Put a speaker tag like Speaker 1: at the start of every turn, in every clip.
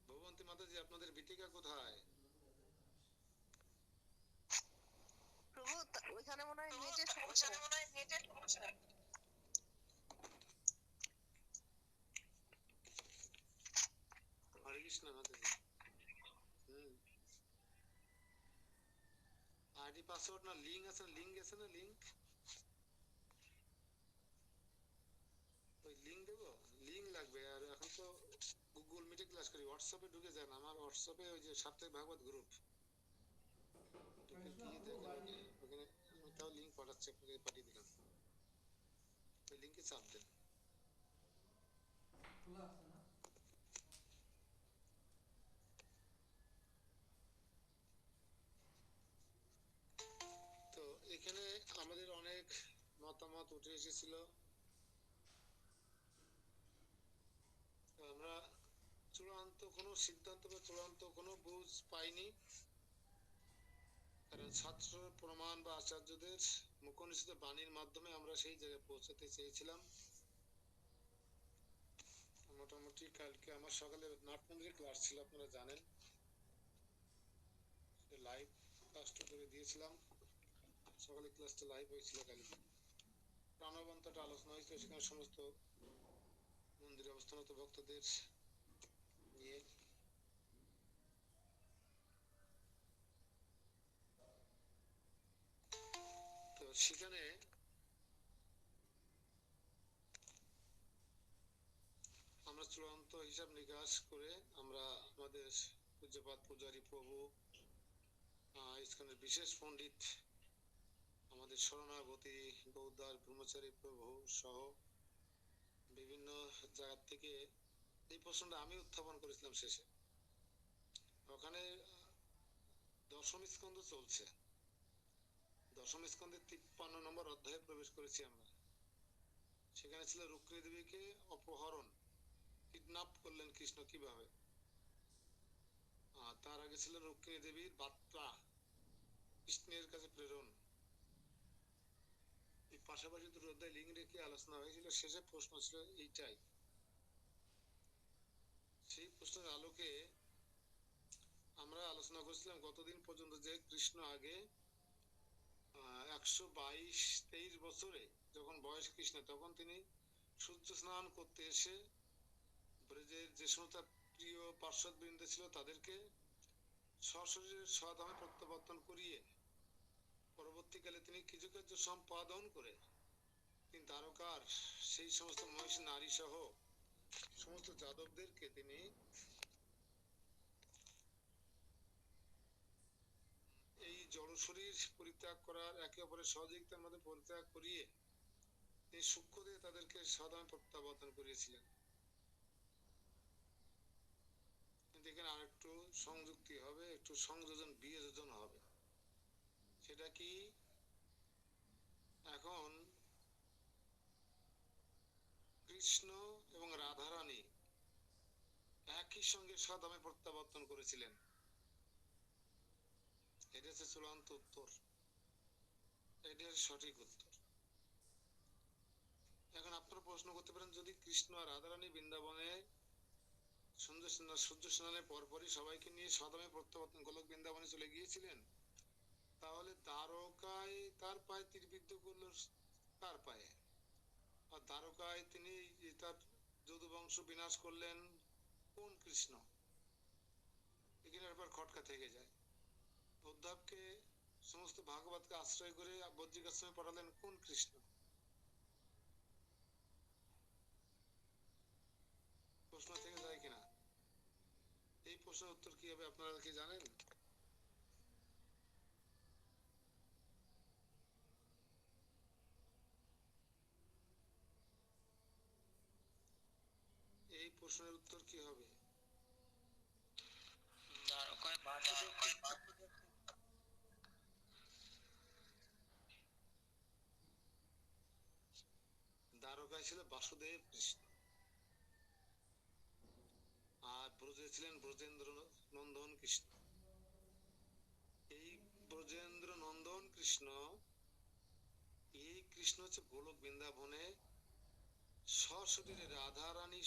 Speaker 1: ভবন্তী মাতাজি, আপনাদের বিটিকা কোথায়?
Speaker 2: প্রভু, ওইখানে মনে হয় নেটের সমস্যা।
Speaker 1: হরে কৃষ্ণ মাতাজি। আইডি পাসওয়ার্ড না লিঙ্ক আছে, লিঙ্ক গেছে না, লিঙ্ক, ওই লিঙ্ক দেবো, লিঙ্ক লাগবে। আর এখন তো গুগল মিটে ক্লাস করি, হোয়াটসঅ্যাপে ঢুকে যান। আমার হোয়াটসঅ্যাপে ওই যে সাপ্তাহিক ভাগবত গ্রুপ ঢুকে গিয়ে দেখেন, ওখানে আমি তাও লিঙ্ক পাঠাচ্ছি, আপনাকে পাঠিয়ে দিলাম, ওই লিঙ্কে চাপ দেন। তো এখানে আমাদের অনেক মতামত উঠে এসেছিল, আমরা চূড়ান্ত কোনো সিদ্ধান্ত বা চূড়ান্ত কোনো বুঝ পাইনি, কারণ ছাত্র প্রমাণ বা আচার্যদের মুখনিসৃত বাণীর মাধ্যমে আমরা সেই জায়গায় পৌঁছাতে চেয়েছিলাম। মোটামুটি কালকে আমার সকালে 9 ক্লাস ছিল, আপনারা জানেন, লাইভ ক্লাসটা করে দিয়েছিলাম। সকালে ক্লাসটা লাইভ হয়েছিল কালকে, প্রাণবন্তটা আলোচনা হয়েছিল, সেখানে সমস্ত মন্দিরে অবস্থানত ভক্তদের নিয়ে। তো সেখানে আমরা চূড়ান্ত হিসাব নিকাশ করে আমরা আমাদের পূজ্যপাত পূজারী প্রভু, ইস্কনের বিশেষ পণ্ডিত, আমাদের শরণাগতী গৌদার ব্রহ্মচারী প্রভু সহ বিভিন্ন জায়গা থেকে এই প্রশ্নটা আমি উত্থাপন করেছিলাম শেষে। ওখানে দশম স্কন্ধ চলছে, দশম স্কন্ধের 53 নম্বর অধ্যায়ে প্রবেশ করেছি আমরা। সেখানে ছিল রুক্মিণী দেবীকে অপহরণ, কিডন্যাপ করলেন কৃষ্ণ কিভাবে। তার আগে ছিল রুক্মিণী দেবীর বার্তা কৃষ্ণের কাছে প্রেরণ। এই পাশাপাশি দুটো অধ্যায় লিঙ্ক রেখে আলোচনা হয়েছিল, শেষে প্রশ্ন ছিল এইটাই। সেই প্রশ্নের আলোকে আমরা আলোচনা করছিলাম গতদিন পর্যন্ত যে কৃষ্ণ আগে 122-23 বছরে যখন বয়স কৃষ্ণ, তখন তিনি সূর্য স্নান করতে এসে ব্রজের যে সমস্ত প্রিয় পার্শ্বদ বৃন্দ ছিল তাদেরকে সশরীরে স্বধামে প্রত্যাবর্তন করিয়ে পরবর্তীকালে তিনি কিছু কার্য সম্পাদন করে তিনি দ্বারকার সেই সমস্ত মহিষী নারী সহ সমস্ত যাদবদেরকে তিনি এই জড় শরীর পরিত্যাগ করার, একে অপরের সহযোগিতার মধ্যে পরিত্যাগ করিয়ে তিনি সূক্ষ্ম দিয়ে তাদেরকে স্বধামে প্রত্যাবর্তন করিয়েছিলেন। কিন্তু এখানে আর একটু সংযুক্তি হবে, একটু সংযোজন বিয়োজন হবে। সেটা কি, এখন কৃষ্ণ এবং রাধারানী একই সঙ্গে স্বধামে প্রত্যাবর্তন করেছিলেন, এটা হচ্ছে চূড়ান্ত উত্তর, এটা হচ্ছে সঠিক উত্তর। এখন আপনারা প্রশ্ন করতে পারেন, যদি কৃষ্ণ আর রাধারানী বৃন্দাবনে সূর্য স্নানের পরপরই সবাইকে নিয়ে স্বধামে প্রত্যাবর্তন গোলক বৃন্দাবনে চলে গিয়েছিলেন, তাহলে দ্বারকায় তার পায়ে তীরবিদ্ধ করলো কার পায়ে? আর দ্বারকায় তিনি তার যদুবংশ বিনাশ করলেন কোন কৃষ্ণ? এখানে একবার খটকা থেকে যায়। উদ্ধবকে সমস্ত ভাগবতকে আশ্রয় করে বজ্রিকাশ্রমে পাঠালেন কোন কৃষ্ণ? প্রশ্ন থেকে যায় কিনা? এই প্রশ্নের উত্তর কি হবে আপনারা কি জানেন? এই প্রশ্নের উত্তর কি হবে? দ্বারকায় ছিল বাসুদেব কৃষ্ণ, আর ব্রজে ছিলেন ব্রজেন্দ্র নন্দন কৃষ্ণ। এই ব্রজেন্দ্র নন্দন কৃষ্ণ, এই কৃষ্ণ হচ্ছে গোলক বৃন্দাবনে সশরীরে রাধা রানী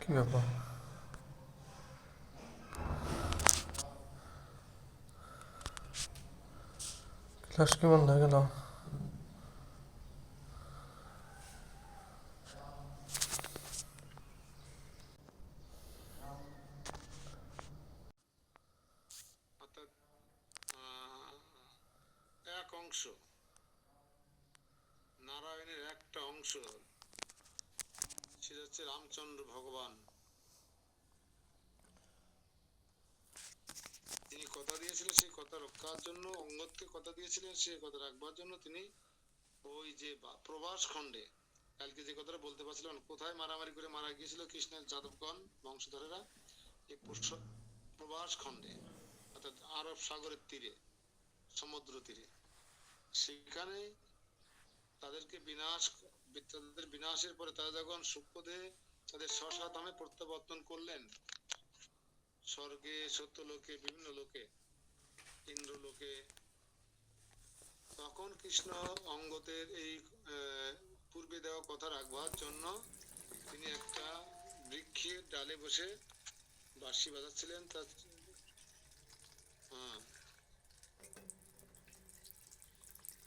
Speaker 3: কি ব্যাপার? ক্লাস কি বন্ধ হয়ে গেল?
Speaker 1: অর্থাৎ এক অংশ, নারায়ণের একটা অংশ, সেটা হচ্ছে রামচন্দ্র ভগবান। তিনি কথা দিয়েছিলেন, সেই কথা রক্ষার জন্য, অঙ্গদকে কথা দিয়েছিলেন সেই কথা রাখবার জন্য তিনি ওই যে প্রভাস খণ্ডে, কালকে যে কথাটা বলতে পারছিলাম, কোথায় মারামারি করে মারা গিয়েছিল কৃষ্ণের যাদবগণ বংশধরেরা, এই প্রভাস খণ্ডে, অর্থাৎ আরব সাগরের তীরে, সমুদ্র তীরে, সেখানে তাদেরকে তাদের বিনাশের পরে তারা যখন সুখদেহ তাদের স্বশা ধামে প্রত্যাবর্তন করলেন, স্বর্গে, সত্যলোকে, বিভিন্ন লোকে, ইন্দ্রলোকে, তখন কৃষ্ণ অঙ্গদের এই পূর্বে দেওয়া কথা রাখবার জন্য তিনি একটা বৃক্ষের ডালে বসে বাঁশি বাজাচ্ছিলেন। তার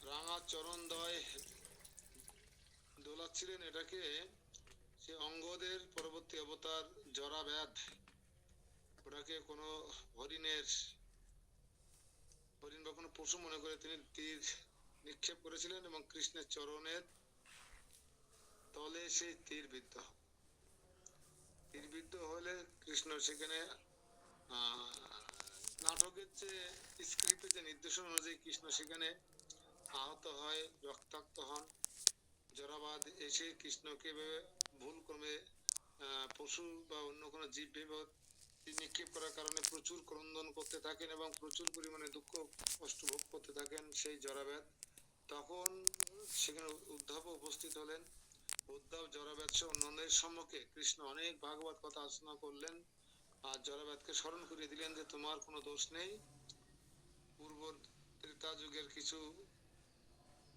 Speaker 1: রাঙা চরণদ্বয় দোলাচ্ছিলেন। এটাকে সে অঙ্গদের পরবর্তী অবতার জরাব্যাধ, ওটাকে কোনো হরিণ বা কোনো পশু মনে করে তিনি তীর নিক্ষেপ করেছিলেন এবং কৃষ্ণের চরণের তলে সেই তীরবিদ্ধ হলে কৃষ্ণ সেখানে নাটকের যে স্ক্রিপ্টে যে নির্দেশনা অনুযায়ী কৃষ্ণ সেখানে আহত হয়, রক্তাক্ত হন। জরাবাদ এসে কৃষ্ণকে ভুল ক্রমে পশু বা অন্য কোনো জীব ভেবে নিক্ষেপ করার কারণে প্রচুর ক্রন্দন করতে থাকেন এবং প্রচুর পরিমাণে দুঃখ কষ্ট ভোগ করতে থাকেন সেই জরাব্যাধ। তখন সেখানে উদ্ধব উপস্থিত হলেন। উদ্ধব জরাব্যাধ সহ অন্যদের সম্মুখে কৃষ্ণ অনেক ভাগবত কথা আলোচনা করলেন আর জরাব্যাধকে স্মরণ করিয়ে দিলেন যে তোমার কোনো দোষ নেই, পূর্ব ত্রেতা যুগের কিছু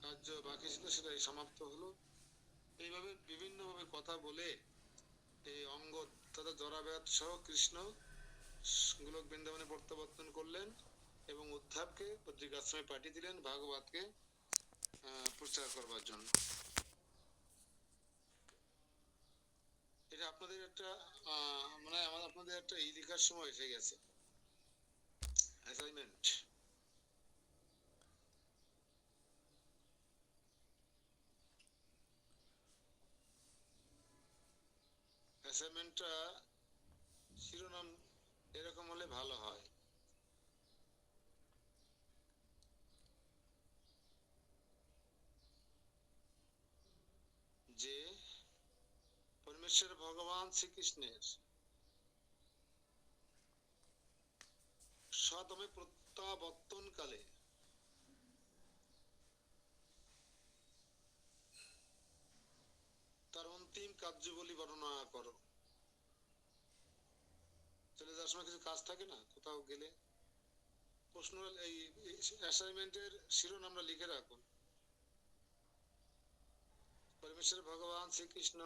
Speaker 1: কার্য বাকি ছিল সেটাই সমাপ্ত হলো। এইভাবে বিভিন্ন ভাবে কথা বলে এই অঙ্গদ তথা জরাব্যাধ সহ কৃষ্ণ গোলক বৃন্দাবনে প্রত্যাবর্তন করলেন এবং উদ্ধবকে বদ্রিকাশ্রমে পাঠিয়ে দিলেন ভাগবতকে প্রচার করবার জন্য। এটা আপনাদের একটা মানে আপনাদের একটা লেখার সময় এসে গেছে, অ্যাসাইনমেন্ট। অ্যাসাইনমেন্টটা শিরোনাম এরকম হলে ভালো হয়। যে পরমেশ্বর ভগবান শ্রীকৃষ্ণের স্বধামে প্রত্যাবর্তন কালে তার অন্তিম কার্যবলী বর্ণনা করো। চলে যাওয়ার সময় কিছু কাজ থাকে না, কোথাও গেলে প্রশ্ন, এই অ্যাসাইনমেন্টের শিরোনামটা লিখে রাখুন। পরমেশ্বর ভগবান শ্রীকৃষ্ণ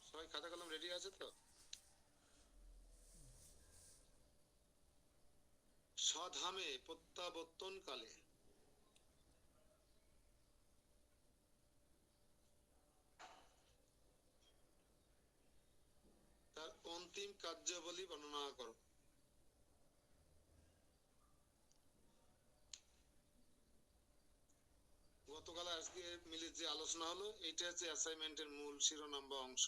Speaker 1: সবাই খাতা কলম রেডি আছে তো? স্বধামে প্রত্যাবর্তন কালে তার অন্তিম কার্যাবলী বর্ণনা করো। গতকাল আজকে মিলে যে আলোচনা হলো, এইটা হচ্ছে অ্যাসাইনমেন্টের মূল শিরোনাম বা অংশ।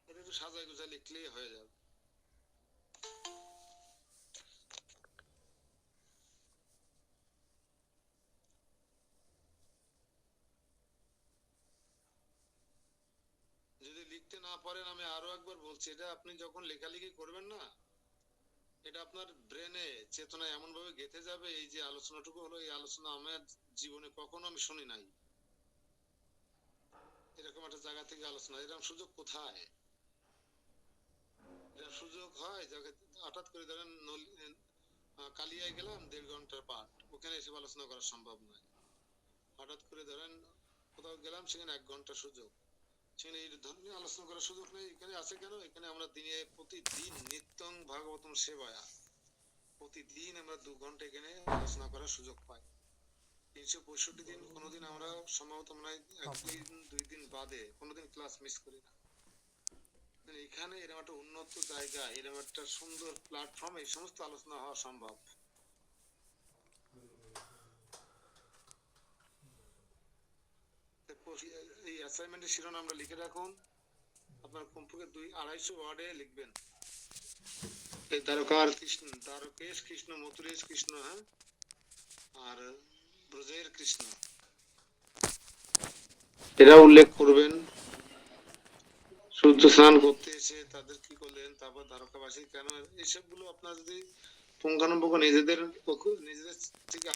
Speaker 1: এটা একটু সাজায় গুজায় লিখলেই হয়ে যাবে। যদি লিখতে না পারেন আমি আরো একবার বলছি, এটা আপনি যখন লেখালেখি করবেন না, এটা আপনার ব্রেনে চেতনায় এমন ভাবে গেঁথে যাবে। এই যে আলোচনাটুকু হলো, এই আলোচনা আমার জীবনে কখনো আমি শুনি নাই, এরকম একটা জায়গা থেকে আলোচনা। এরকম সুযোগ কোথায়? এরকম সুযোগ হয় যাকে হঠাৎ করে ধরেন কালিয়ায় গেলাম 1.5 ঘন্টার পাঠ, ওখানে এসে আলোচনা করা সম্ভব নয়। হঠাৎ করে ধরেন কোথাও গেলাম, সেখানে 1 ঘন্টা সুযোগ, সেখানে এই ধরনের আলোচনা করার সুযোগ নেই। এখানে আছে কেন? এখানে আমরা দিনে প্রতিদিন নিত্যং ভাগবতম সেবায়া, প্রতিদিন আমরা 2 ঘন্টা এখানে আলোচনা করার সুযোগ পাই। 365 দিন কোনোদিন আমরা সম্ভবত মনে হয় 1 দিন 2 দিন বাদে কোনোদিন ক্লাস মিস করি না। এখানে এরকম একটা উন্নত জায়গা, এরকম একটা সুন্দর প্ল্যাটফর্ম, এই সমস্ত আলোচনা হওয়া সম্ভব। এই অ্যাসাইনমেন্টের শিরোনাম আমরা লিখে রাখুন, আপনার কমপক্ষে 200-250 ওয়ার্ডে লিখবেন। এই দ্বারকার কৃষ্ণ, দ্বারকেশ কৃষ্ণ, মথুরেশ কৃষ্ণ, হ্যাঁ, আর ব্রজের কৃষ্ণ, এরা উল্লেখ করবেন। সূর্য স্নান করতে এসে তাদের কি করলেন, তারপর দ্বারকাবাসী কেন, এইসব গুলো আপনার যদি পুঙ্খানুপুঙ্খ নিজেদের থেকে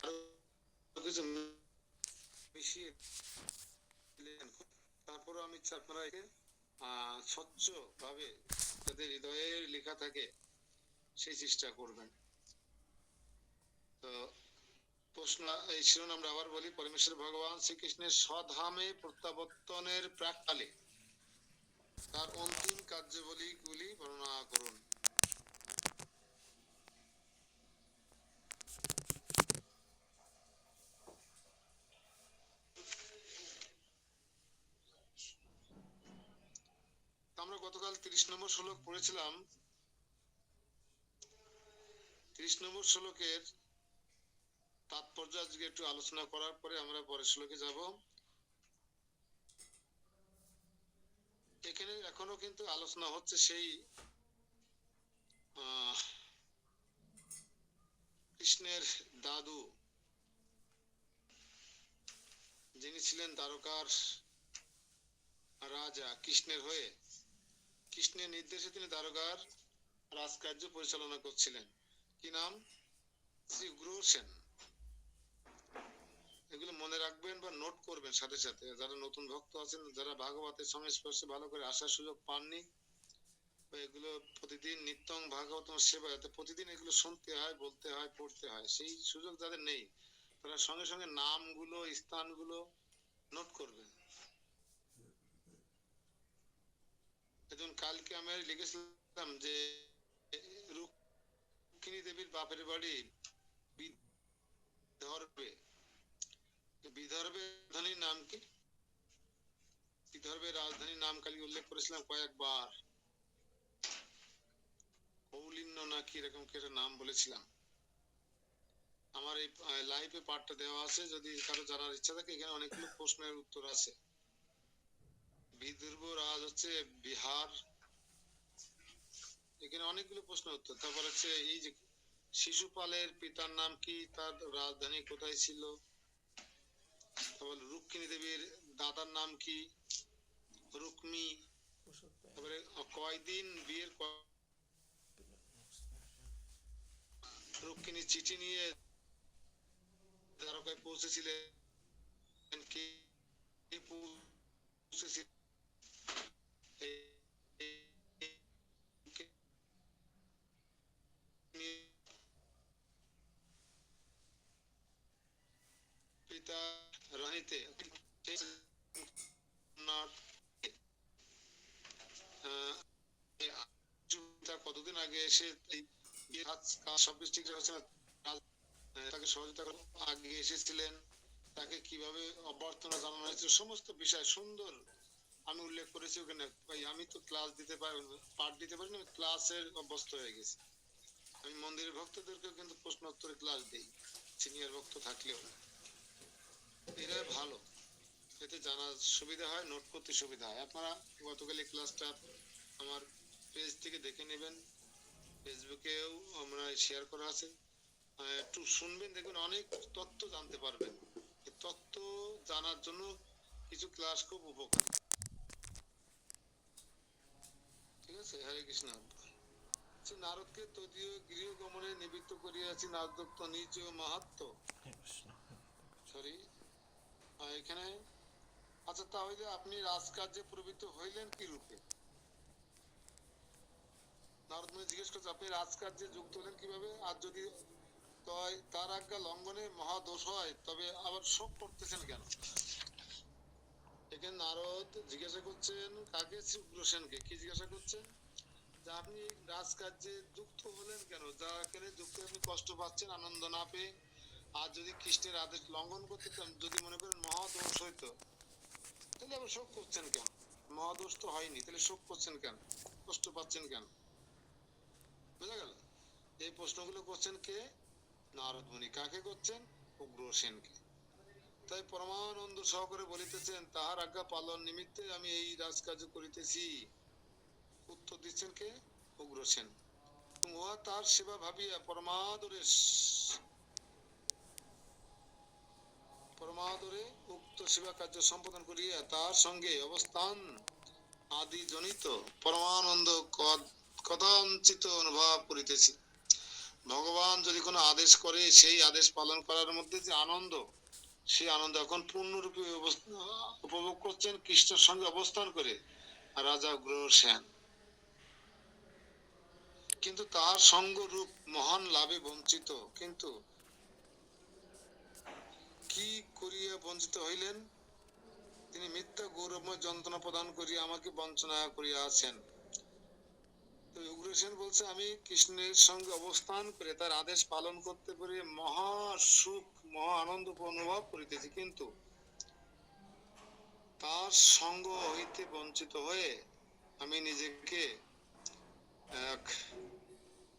Speaker 1: আরো কিছু মিশিয়ে দিলেন, তারপরে আমি আপনারা স্বচ্ছ ভাবে যাদের হৃদয়ে লেখা থাকে সেই চেষ্টা করবেন। তো প্রশ্ন, এই শিরোনাম আমরা আবার বলি, পরমেশ্বর ভগবান শ্রীকৃষ্ণের স্বধামে প্রত্যাবর্তনের প্রাক্কালে তার অন্তিম কার্যাবলী গুলি বর্ণনা করুন। আমরা গতকাল 30 নম্বর শ্লোক পড়েছিলাম। 30 নম্বর শ্লোকের তাৎপর্য আজকে একটু আলোচনা করার পরে আমরা পরের শ্লোকে যাব। এখানে এখনো কিন্তু আলোচনা হচ্ছে সেই কৃষ্ণের দাদু, যিনি ছিলেন দ্বারকার রাজা, কৃষ্ণের হয়ে, কৃষ্ণের নির্দেশে তিনি দ্বারকার রাজকার্য পরিচালনা করছিলেন। কি নাম? শ্রী গুরু সেন। এগুলো মনে রাখবেন বা নোট করবেন সাথে সাথে। যারা নতুন ভক্ত আছেন, যারা ভাগবতের সংস্পর্শে ভালো করে আসার সুযোগ পাননি, এগুলো প্রতিদিন নিত্যং ভাগবতম সেবা, প্রতিদিন এগুলো শুনতে হয়, বলতে হয়, পড়তে হয়, সেই সুযোগ যাদের নেই তারা সঙ্গে সঙ্গে নামগুলো, স্থানগুলো নোট করবেন। যেমন কালকে আমি লিখেছিলাম যে রুক্মিণী দেবীর বাপের বাড়ি বিদর্ভে। বিদর্ভের রাজধানীর নাম কি? বিদর্ভের রাজধানীর নাম কালকে উল্লেখ করেছিলাম কয়েকবার, কৌলিন্য নাকি এরকম কি একটা নাম বলেছিলাম। আমার এই লাইভে পার্টটা দেওয়া আছে, যদি কারো জানার ইচ্ছা থাকে। এখানে অনেকগুলো প্রশ্নের উত্তর আছে। বিদর্ভ রাজ হচ্ছে বিহার, এখানে অনেকগুলো প্রশ্ন উত্তর। তারপর হচ্ছে এই যে শিশুপালের পিতার নাম কি, তার রাজধানী কোথায় ছিল, তারপর রুক্মিণী দেবীর দাদার নাম কি, রুক্মি, তারপরে কয়দিন বিয়ের, রুক্মিণী চিঠি নিয়ে দ্বারকায় পৌঁছেছিলেন, কি পৌঁছেছিলেন, পিতা রানীতে কতদিন আগে এসে সবকিছু ঠিক হচ্ছে না, তাকে সহযোগিতা আগে এসেছিলেন, তাকে কিভাবে অভ্যর্থনা জানানো হয়েছিল, সমস্ত বিষয় সুন্দর আমি উল্লেখ করেছি ওখানে। ভাই আমি তো ক্লাস দিতে পারি, পাঠ দিতে পারি না, ক্লাসের অভ্যস্ত হয়ে গেছি। আমি মন্দিরের ভক্তদেরকেও কিন্তু প্রশ্ন উত্তরে ক্লাস দিই, সিনিয়র ভক্ত থাকলেও। এটা ভালো, এতে জানার সুবিধা হয়, নোট করতে সুবিধা হয়। আপনারা গতকাল এই ক্লাসটা আমার পেজ থেকে দেখে নেবেন, ফেসবুকেও আমরা শেয়ার করা আছে, একটু শুনবেন, দেখবেন অনেক তথ্য জানতে পারবেন। এই তথ্য জানার জন্য কিছু ক্লাস খুব উপকারী। ঠিক আছে, হরে কৃষ্ণ। নারদকে তদীয় গৃহ গমনে নিবৃত্ত করিয়াছি, নারদত্ত নিজ মাহাত্ম। সরি, এখানে আচ্ছা, তাহলে আপনি রাজকার্যে প্রবৃত্ত হইলেন কি রূপে? নারদ মুনি জিজ্ঞেস করছে, আপনি রাজকার্যে যুক্ত হলেন কিভাবে? আর যদি তার আজ্ঞা লঙ্ঘনে মহাদোষ হয়, তবে আবার শোক করতেছেন কেন? এখানে নারদ জিজ্ঞাসা করছেন কাকে? শ্রী উগ্রসেনকে। কি জিজ্ঞাসা করছেন? যে আপনি এই রাজকার্যে যুক্ত হলেন কেন? যা কেন যুক্ত আপনি কষ্ট পাচ্ছেন আনন্দ না পেয়ে? আর যদি কৃষ্ণের আদেশ লঙ্ঘন করতে চান, যদি মনে করেন মহাদোষ হইতো, তাহলে আবার শোক করছেন কেন? মহাদোষ তো হয়নি, তাহলে শোক করছেন কেন? কষ্ট পাচ্ছেন কেন? বুঝা গেল? এই প্রশ্নগুলো করছেন কে? নারদ মুনি। কাকে করছেন? উগ্রসেনকে। তাই পরমানন্দ সহকারে বলিতেছেন তাহার আজ্ঞা পালন নিমিত্তে আমি এই রাজকার্য করিতেছি। উত্তর দিচ্ছেন কে? উগ্রসেন। উহা তার সেবা ভাবিয়া পরমাদরে উক্ত সেবা কার্য সম্পাদন করিয়া তার সঙ্গে অবস্থান আদি জনিত পরমানন্দ কদাঞ্চিত অনুভব করিতেছি। ভগবান যদি কোনো আদেশ করে, সেই আদেশ পালন করার মধ্যে যে আনন্দ, সেই আনন্দ এখন পূর্ণরূপে উপভোগ করছেন কৃষ্ণের সঙ্গে অবস্থান করে রাজা উগ্রসেন। কিন্তু তার সঙ্গ রূপ মহান লাভে বঞ্চিত। কিন্তু কি করিয়া বঞ্চিত হইলেন? তিনি মিথ্যা গৌরবময় যন্ত্রণা প্রদান করিয়া আমাকে বঞ্চনা করিয়া আছেন। তো উগ্রসেন বলছে আমি কৃষ্ণের সঙ্গে অবস্থান করে তার আদেশ পালন করতে পেরে মহা সুখ, মহা আনন্দ অনুভব করিতেছি, কিন্তু তার সঙ্গ হইতে বঞ্চিত হয়ে আমি নিজেকে এক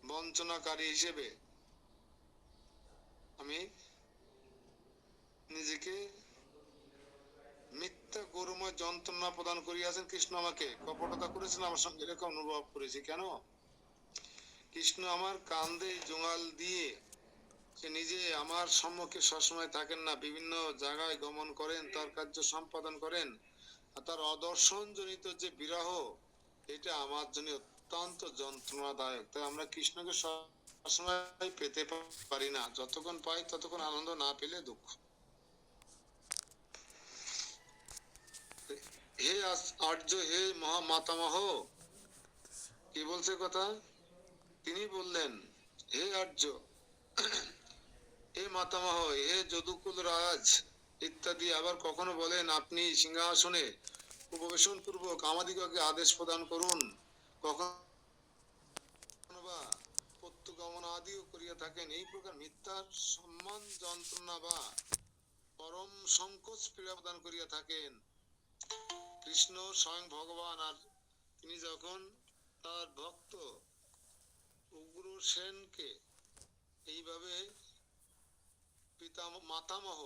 Speaker 1: বঞ্চনাকারী হিসেবে আমি নিজেকে মিথ্যা গৌরময় যন্ত্রণা প্রদান করিয়াছেন কৃষ্ণ, আমাকে কপটতা করেছেন আমার সঙ্গে, এরকম অনুভব করেছি। কেন? কৃষ্ণ আমার কান্দে জোঙাল দিয়ে, সে নিজে আমার সম্মুখে সবসময় থাকেন না, বিভিন্ন জায়গায় গমন করেন, তার কার্য সম্পাদন করেন। আর তার অদর্শন জনিত যে বিরহ, এটা আমার জন্য অত্যন্ত যন্ত্রণাদায়ক। তাই আমরা কৃষ্ণকে সবসময় পেতে পারি না, যতক্ষণ পাই ততক্ষণ আনন্দ, না পেলে দুঃখ। হে আর্য, হে মহামাতামহ, কি বলছে কথা? তিনি বললেন হে আর্য, হে মাতামহ, হে যদুকুল রাজ ইত্যাদি। আবার কখনো বলেন আপনি সিংহাসনে উপবেশন পূর্বক আমাদিগকে আদেশ প্রদান করুন। কখনো বা প্রত্যুগমন আদিও করিয়া থাকেন। এই প্রকার মিথ্যার সম্মান যন্ত্রণা বা পরম সংকোচ পীড়া প্রদান করিয়া থাকেন কৃষ্ণ স্বয়ং ভগবান। আর তিনি যখন তার ভক্ত উগ্রসেনকে এইভাবে মাতামহ,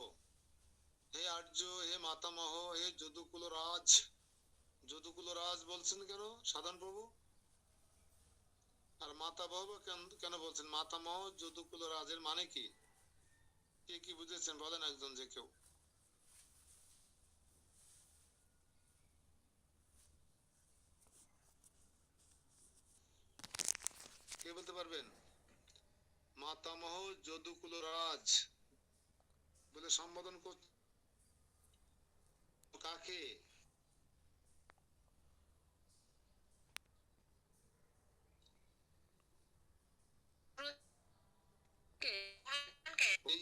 Speaker 1: হে আর্য, হে মাতামহ, হে যদুকুল রাজ, যদুকুল রাজ বলছেন কেন সাধন প্রভু? আর মাতামহ কেন বলছেন? মাতামহ যদুকুল রাজের মানে কি? কে কি বুঝেছেন বলেন একজন, যে কেউ। কে বলতে পারবেন? মাতামহ যদুকুল রাজ বলে সম্বোধন করছে কাকে? এই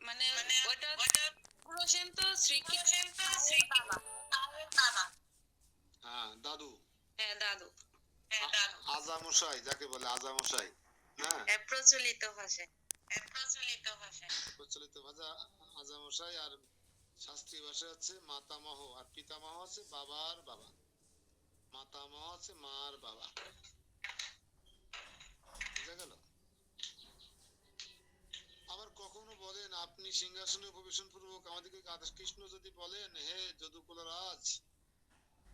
Speaker 2: মানে ওটা উগ্রসেন তো শ্রীকৃষ্ণের বাবা।
Speaker 1: হ্যাঁ, দাদু।
Speaker 2: হ্যাঁ, দাদু।
Speaker 1: আজামশাই যাকে বলে, আজামশাই। হ্যাঁ,
Speaker 2: প্রচলিত ভাষায়।
Speaker 1: প্রচলিত ভাষা আজামশাই, আর শাস্ত্রীয় ভাষা হচ্ছে মাতামহ, আর পিতামহ হচ্ছে বাবার বাবা। মাতামহ হচ্ছে মার বাবা। বুঝা গেল? আবার কখনো বলেন আপনি সিংহাসনে উপবেশন পূর্বক আমাদেরকে আদেশ। কৃষ্ণ যদি বলেন হে যদুকুল রাজ,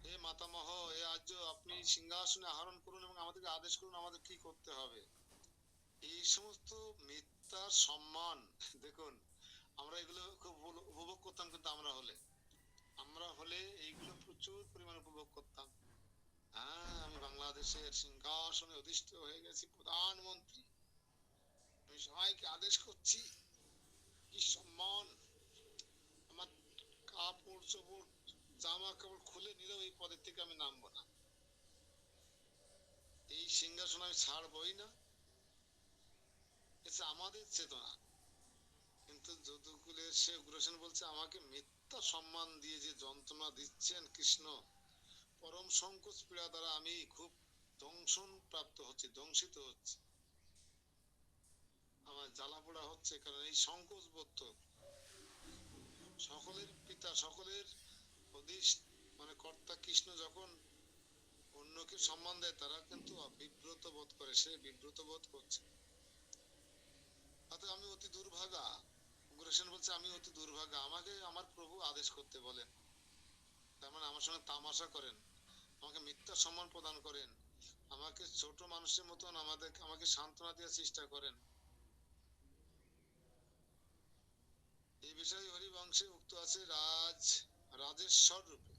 Speaker 1: হে মাতামহ, হে আর্য, আপনি সিংহাসনে আহরণ করুন এবং আমাদেরকে আদেশ করুন আমাদের কি করতে হবে। এই সমস্ত মিথ্যার সম্মান, দেখুন আমরা এগুলো খুব উপভোগ করতাম, কিন্তু আমরা হলে এইগুলো প্রচুর পরিমাণে উপভোগ করতাম। হ্যাঁ, আমি বাংলাদেশের সিংহাসনে অধিষ্ঠিত হয়ে গেছি, প্রধানমন্ত্রী, আমি সবাইকে আদেশ করছি। কি সম্মান! আমার কাপড় চোপড়, জামা কাপড় খুলে নিলেও এই পদের থেকে আমি নামবো না, এই সিংহাসন আমি ছাড়বই না। এটা আমাদের চেতনা। কিন্তু যদুকুলের সে উগ্রসেন বলছে আমাকে মিথ্যা সম্মান দিয়ে যে যন্ত্রণা দিচ্ছেন কৃষ্ণ, পরম সংকোচ পীড়া দ্বারা আমি খুব দংশন প্রাপ্ত হচ্ছে, দংশিত হচ্ছে, আমার জ্বালা পোড়া হচ্ছে, কারণ এই সংকোচ বোধ তো সকলের পিতা, সকলের অধীশ মানে কর্তা কৃষ্ণ যখন অন্যকে সম্মান দেয় তারা কিন্তু বিব্রত বোধ করে, সে বিব্রত বোধ করছে। অতএব আমি অতি দুর্ভাগা। উগ্রসেন বলছে আমি অতি দুর্ভাগা, আমাকে আমার প্রভু আদেশ করতে বলেন, তার মানে আমার সঙ্গে তামাশা করেন, আমাকে মিথ্যা সম্মান প্রদান করেন, আমাকে ছোট মানুষের মতন আমাকে সান্ত্বনা দেওয়ার চেষ্টা করেন। এই বিষয়ে হরিবংশে উক্ত আছে রাজেশ্বর রূপে।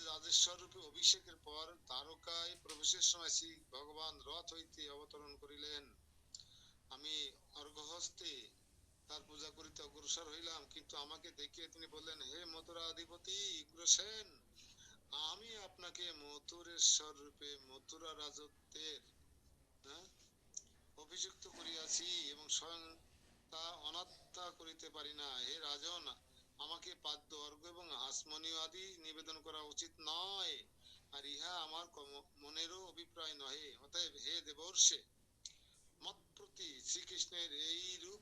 Speaker 1: রাজেশ্বর রূপে অভিষেকের পর দ্বারকায় প্রবেশের সময় শ্রী ভগবান রথ হইতে অবতরণ করিলেন। আমি অর্ঘ্যহস্তে তার পূজা করিতে অগ্রসর হইলাম, কিন্তু আমাকে দেখিয়ে তিনি বললেন, হে মথুরাধিপতি উগ্রসেন, আমি আপনাকে মথুরেশ্বর রূপে মথুরা রাজত্বের অভিযুক্ত করিয়াছি এবং স্বয়ং তা অনাথা করিতে পারি না। হে রাজন, আমাকে পাদ্য অর্ঘ্য এবং আসমনীয় আদি নিবেদন করা উচিত নয়, আর ইহা আমার মনেরও অভিপ্রায় নহে। অতএব হে দেবর্ষে, মৎপ্রতি শ্রীকৃষ্ণের এই রূপ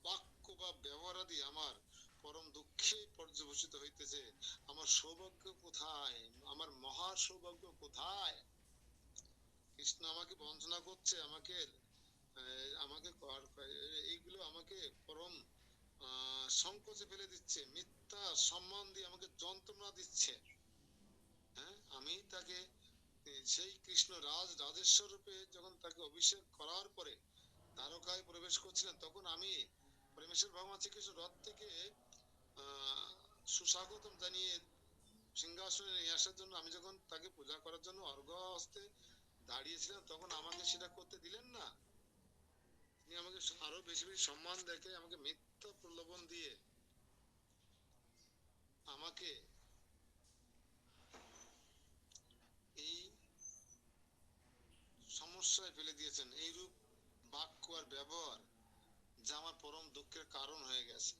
Speaker 1: বাক্য বা ব্যবহারাদি আমার পরম দুঃখে পর্যবসিত হইতেছে। আমার সৌভাগ্য কোথায়, আমার মহা সৌভাগ্য কোথায়? কৃষ্ণ আমাকে বঞ্চনা করছে, আমাকে আমাকে এইগুলো আমাকে পরম সংকোচে ফেলে দিচ্ছে, মিথ্যা সম্মান দিয়ে আমাকে যন্ত্রণা দিচ্ছে। হ্যাঁ, আমি তাকে সেই কৃষ্ণ রাজেশ্বর রূপে যখন তাকে অভিষেক করার পরে দ্বারকায় প্রবেশ করছিলেন, তখন আমি পরমেশ্বর ভগবান শ্রীকৃষ্ণ রথ থেকে সুস্বাগতম জানিয়ে সিংহাসনে নিয়ে আসার জন্য আমি যখন তাকে পূজা করার জন্য অর্ঘ্য হস্তে দাঁড়িয়েছিলাম, তখন আমাকে সেটা করতে দিলেন না। তিনি আমাকে আরো বেশি বেশি সম্মান দেখে আমাকে মিথ্যা প্রলোভন দিয়ে আমাকে এই সমস্যায় ফেলে দিয়েছেন। এইরূপ বাক্য আর ব্যবহার যা আমার পরম দুঃখের কারণ হয়ে গেছে।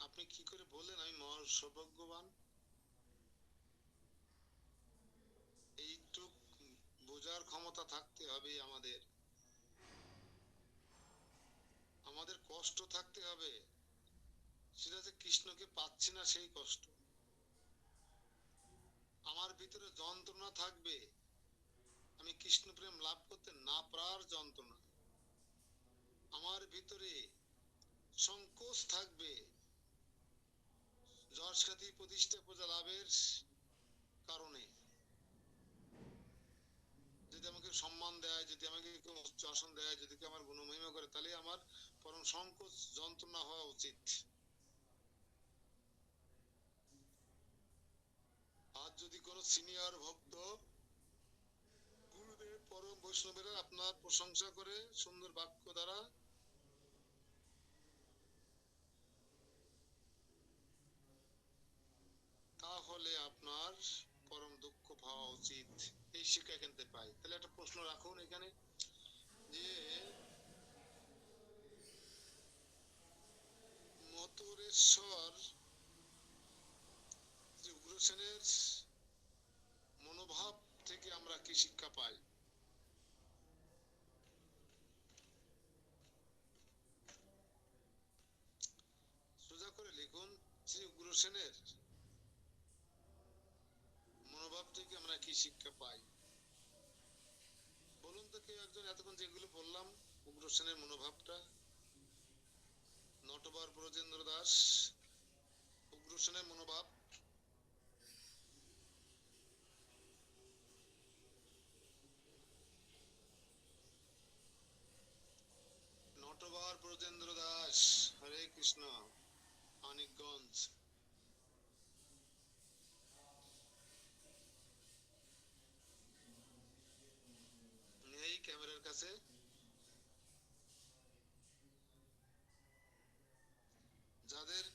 Speaker 1: আপনি কি করে বললেন আমি মহা সৌভাগ্যবান? এইটুক বোঝার ক্ষমতা থাকতে হবে আমাদের, আমাদের কষ্ট থাকতে হবে, সেটা যে কৃষ্ণকে পাচ্ছি না সেই কষ্ট। আমার ভিতরে যন্ত্রণা থাকবে, আমি কৃষ্ণ প্রেম লাভ করতে না পারার যন্ত্রণা। আমার ভিতরে সংকোচ থাকবে, যশ খ্যাতি প্রতিষ্ঠা পূজা লাভের কারণে। যদি আমাকে সম্মান দেয়, যদি আমাকে কেউ উচ্চ আসন দেয়, যদি কেউ আমার গুণমহিমা করে, তাহলে আমার পরম সংকোচ যন্ত্রণা হওয়া উচিত। আর যদি কোনো সিনিয়র ভক্ত গুরুদেব পরম বৈষ্ণবেরা আপনার প্রশংসা করে সুন্দর বাক্য দ্বারা, তাহলে আপনার পরম দুঃখ পাওয়া উচিত। এই শিক্ষা এখান থেকে পাই। তাহলে একটা প্রশ্ন রাখুন এখানে, যে মথুরেশ্বর উগ্রসেনের মনোভাব থেকে আমরা কি শিক্ষা পাই? সোজা করে লিখুন, শ্রী উগ্রসেনের মনোভাব থেকে আমরা কি শিক্ষা পাই? বলুন তো কেউ একজন, এতক্ষণ যেগুলো বললাম উগ্রসেনের মনোভাবটা। নটবর ব্রজেন্দ্র দাস, উগ্রসেনের মনোভাব। নটবর ব্রজেন্দ্র দাস, হরে কৃষ্ণ, মানিকগঞ্জ। এই ক্যামেরার কাছে যাদের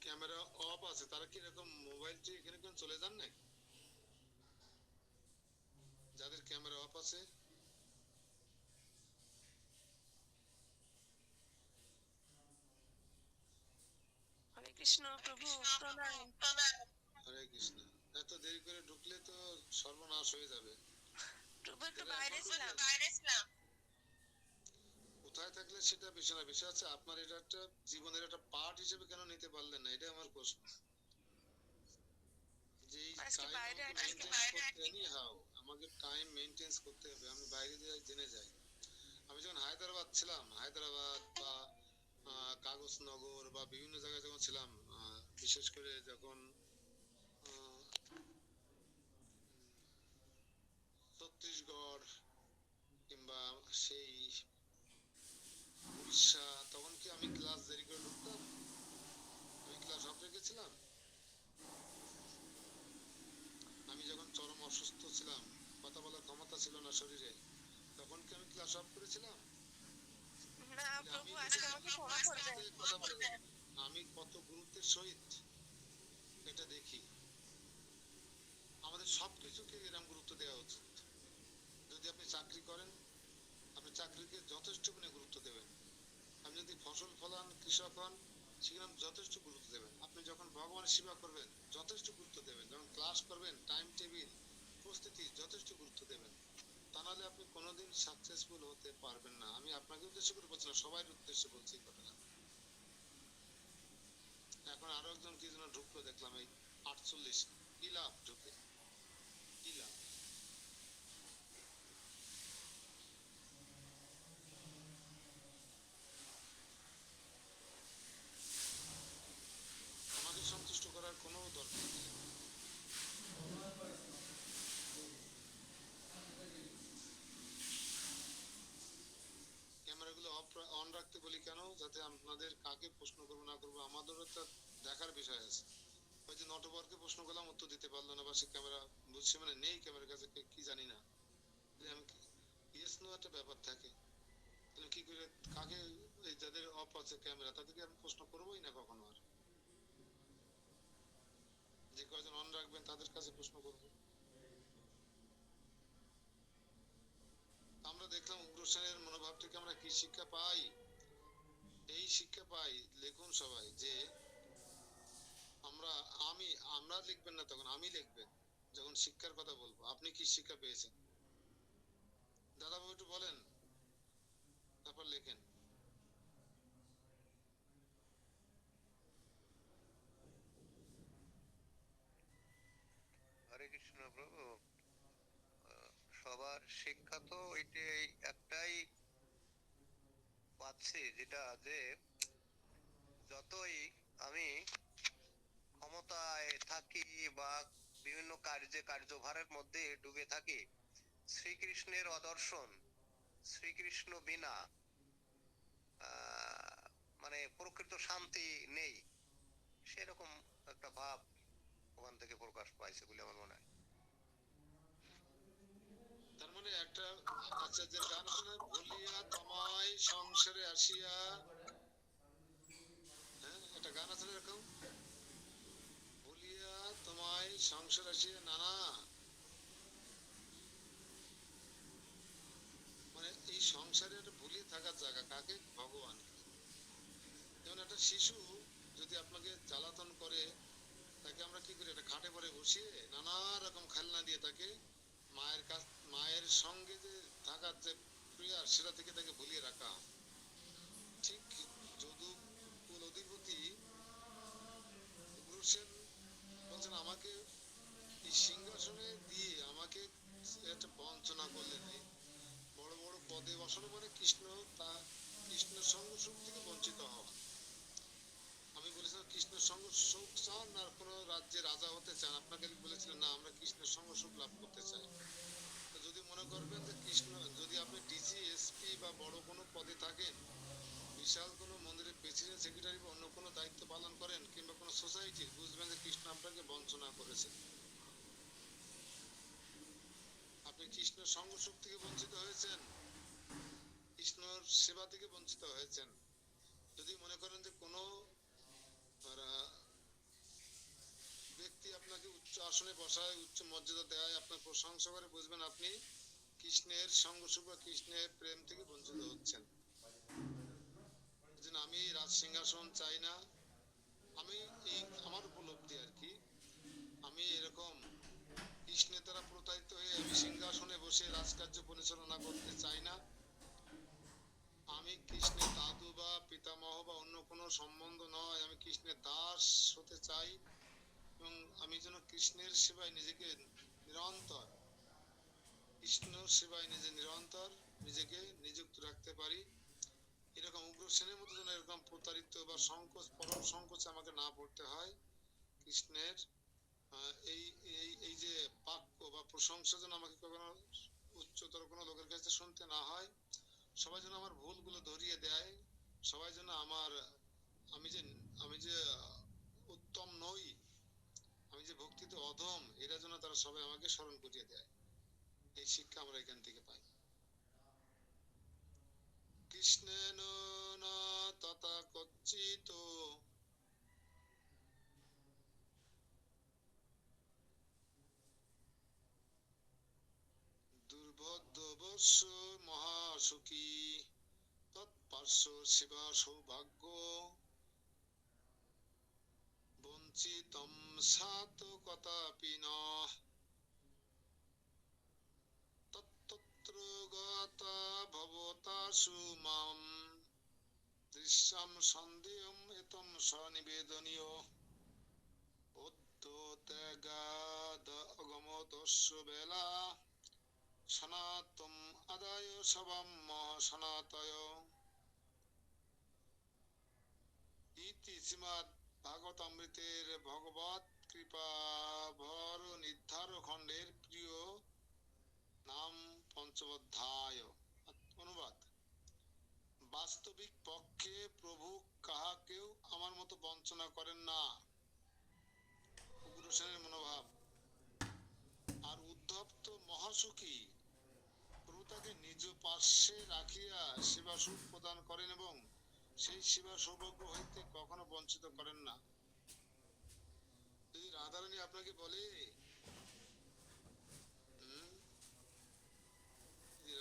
Speaker 1: ক্যামেরা অফ আছে তারা কি এরকম মোবাইলটি এখানে চলে যান নাকি? যাদের ক্যামেরা আছে?
Speaker 4: হরে কৃষ্ণ প্রভু, প্রণাম।
Speaker 1: হরে কৃষ্ণ। এত দেরি করে ঢুকলে তো সর্বনাশ হয়ে যাবে।
Speaker 4: প্রভু একটু বাইরে ছিলাম।
Speaker 1: কোথায় থাকলে সেটা বিষয় না, বিষয় আছে আপনার এটা একটা জীবনের একটা পার্ট হিসেবে কেন নিতে পারলেন না, এটা আমার প্রশ্ন। যে এই
Speaker 4: আজকে
Speaker 1: টাইম
Speaker 4: বাইরে
Speaker 1: আমাকে
Speaker 4: আছি।
Speaker 1: মেইনটেইন করতে এনি হাউ, আমাকে টাইম মেইনটেইন করতে হবে। আমি বাইরে দিয়ে জেনে যাই। আমি যখন হায়দ্রাবাদ ছিলাম, হায়দ্রাবাদ বা কাগজনগর বা বিভিন্ন জায়গায় যখন ছিলাম, বিশেষ করে যখন আহ, ছত্তিশগড় কিংবা সেই উড়িষ্যা, তখন কি আমি ক্লাস দেরি করে ঢুকতাম? আমি ক্লাস অফ রেখেছিলাম। আমি যখন চরম অসুস্থ ছিলাম, কথা বলার ক্ষমতা ছিল না শরীরে, তখন কি আমি ক্লাস অফ করেছিলাম?
Speaker 4: না প্রভু, আজকে আমাকে ক্ষমা করবেন।
Speaker 1: কথা বলে দেখুন, আমি কত গুরুত্বের সহিত এটা দেখি। আমাদের সবকিছুকে এরকম গুরুত্ব দেওয়া উচিত। যদি আপনি চাকরি করেন, আপনি চাকরিকে যথেষ্ট গুরুত্ব দেবেন। আপনি যদি ফসল ফলান, কৃষক হন, সেখানে যথেষ্ট গুরুত্ব দেবেন। আপনি যখন ভগবানের সেবা করবেন, যথেষ্ট গুরুত্ব দেবেন। যখন ক্লাস করবেন, টাইম টেবিল প্রস্তুতি যথেষ্ট গুরুত্ব দেবেন। তা নাহলে আপনি কোনোদিন সাকসেসফুল হতে পারবেন না। আমি আপনাকে উদ্দেশ্য করে বলছি না, সবাই উদ্দেশ্যে বলছি কথাটা। এখন আরো একজন কি যেন ঢুকলো দেখলাম, এই 48। কি লাভ ঢুকে, কি লাভ? আমাকে সন্তুষ্ট করার কোনো দরকার নেই। ক্যামেরাগুলো অন রাখতে বলি কেন? যাতে আপনাদের কাকে প্রশ্ন করবো না করবো আমাদেরও একটা দেখার বিষয় আছে। ওই যে নটবরকে প্রশ্ন করলাম, উত্তর দিতে পারলো না, বা সে ক্যামেরা বুঝছে মানে নেই ক্যামেরার কাছে, কি জানি না। আমি ইয়েস নো একটা ব্যাপার থাকে। তাহলে কি করে কাকে, এই যাদের অফ আছে ক্যামেরা, তাদেরকে আমি প্রশ্ন করবোই না কখনো আর। যে কয়জন অন রাখবেন তাদের কাছে প্রশ্ন করবো। আমরা দেখলাম উগ্রসেনের মনোভাব থেকে আমরা কি শিক্ষা পাই? এই শিক্ষা পাই, লিখুন সবাই, যে আমরা আমরা লিখবেন না, তখন আমি লিখবেন যখন শিক্ষার কথা বলবো। আপনি কি শিক্ষা পেয়েছেন দাদাবাবু, একটু বলেন, তারপর লেখেন।
Speaker 5: হরে কৃষ্ণ প্রভু। সবার শিক্ষা তো এটাই একটাই পাচ্ছি, যেটা যে যতই আমি ক্ষমতায় থাকি বা বিভিন্ন কার্যভারের মধ্যে ডুবে থাকি, শ্রীকৃষ্ণের অদর্শন, শ্রীকৃষ্ণ বিনা মানে প্রকৃত শান্তি নেই, সেরকম একটা ভাব ওখান থেকে প্রকাশ পাইছে বলে আমার মনে হয়।
Speaker 1: তার মানে একটা আচার্যের গান আছে না, ভুলিয়া তোমায় সংসারে আসিয়া, হ্যাঁ একটা গান আছে না এরকম, ভুলিয়া তোমায় সংসার আসিয়া নানা, মানে এই সংসারে একটা ভুলিয়ে থাকার জায়গা কাকে? ভগবান। যেমন একটা শিশু যদি আপনাকে জ্বালাতন করে, তাকে আমরা কি করি? একটা খাটে পরে বসিয়ে নানা রকম খেলনা দিয়ে তাকে মায়ের সঙ্গে যে থাকার যে ক্রিয়া, সেটা থেকে তাকে ভুলিয়ে রাখা। ঠিক যদু কুল অধিপতি উগ্রসেন বলছেন, আমাকে এই সিংহাসনে দিয়ে আমাকে একটা বঞ্চনা করলেন। এই বড় বড় পদে বসানো মানে কৃষ্ণের সঙ্গ সুখ থেকে বঞ্চিত হওয়া। আমি বলেছিলাম কৃষ্ণের সঙ্গ সুখ চান আর কোন রাজ্যে রাজা হতে চান? আপনাকে বলেছিলেন না, আমরা কৃষ্ণের সঙ্গ সুখ লাভ করতে চাই। তো যদি মনে করবেন যে কৃষ্ণ, যদি আপনি ডিসি এসপি বা বড় কোনো পদে থাকেন, বিশাল কোনো মন্দিরের প্রেসিডেন্ট সেক্রেটারি বা অন্য কোনো দায়িত্ব পালন করেন, কিংবা কোনো সোসাইটির, বুঝবেন যে কৃষ্ণ আপনাকে বঞ্চনা করেছেন। আপনি কৃষ্ণের সঙ্গ সুখ থেকে বঞ্চিত হয়েছেন, কৃষ্ণর সেবা থেকে বঞ্চিত হয়েছেন। যদি মনে করেন যে কোনো ব্যক্তি আপনাকে উচ্চ আসনে বসায়, উচ্চ মর্যাদা দেয়, আপনার প্রশংসা করে, বুঝবেন আপনি কৃষ্ণের সঙ্গসুখ বা কৃষ্ণের প্রেম থেকে বঞ্চিত হচ্ছেন। যেন আমি রাজ সিংহাসন চাই না, আমি এই আমার উপলব্ধি আর কি, আমি এরকম কৃষ্ণের দ্বারা প্রতারিত হয়ে আমি সিংহাসনে বসে রাজকার্য পরিচালনা করতে চাই না। আমি কৃষ্ণের দাদু বা পিতামহ বা অন্য কোনো সম্বন্ধ নয়, আমি কৃষ্ণের দাস হতে চাই এবং আমি যেন কৃষ্ণের সেবায় নিজেকে নিরন্তর, কৃষ্ণ সেবায় নিরন্তর নিজেকে নিযুক্ত রাখতে পারি। এরকম উগ্রসেনের মতো যেন এরকম প্রতারিত বা সংকোচ, পরম সংকোচে আমাকে না পড়তে হয়। কৃষ্ণের এই এই এই যে বাক্য বা প্রশংসা যেন আমাকে কখনো উচ্চতর কোনো লোকের কাছে শুনতে না হয়। সবাই যেন আমার ভুলগুলো ধরিয়ে দেয়, সবাই যেন আমি যে আমি যে উত্তম নই, আমি যে ভক্তিতে অধম, এরা যেন তারা সবাই আমাকে স্মরণ করিয়ে দেয়। এই শিক্ষা আমরা এখান থেকে পাই। কৃষ্ণেন না তথা কচ্চিত দুর্ভদ্রবশ্য মহাসুখী তৎপার্শ্ব সেবা সৌভাগ্য বঞ্চিতম সাত কদাপি ন তত্তত্র গতা ভবতাসু মাম দৃশ্যম সন্দেহম এতম সনিবেদনীয় উদ্ধত্যাগাদ অগমতস্য বেলা সনাতম আদায় সবম সনাতয় ইতি শ্রীমদ্ ভাগবতামৃতের ভগবৎ কৃপা ভর নির্ধার খণ্ডের প্রিয় নাম পঞ্চম অধ্যায়। অনুবাদ: বাস্তবিক পক্ষে প্রভু কাহাকেও আমার মতো বঞ্চনা করেন না। উগ্রসেনের মনোভাব। আর উদ্ধব তো মহাসুখী, প্রভু তাকে নিজ পার্শ্বে রাখিয়া সেবা সুখ প্রদান করেন এবং সেই সেবা সৌভাগ্য হইতে কখনো বঞ্চিত করেন না। যদি রাধারানী আপনাকে বলে,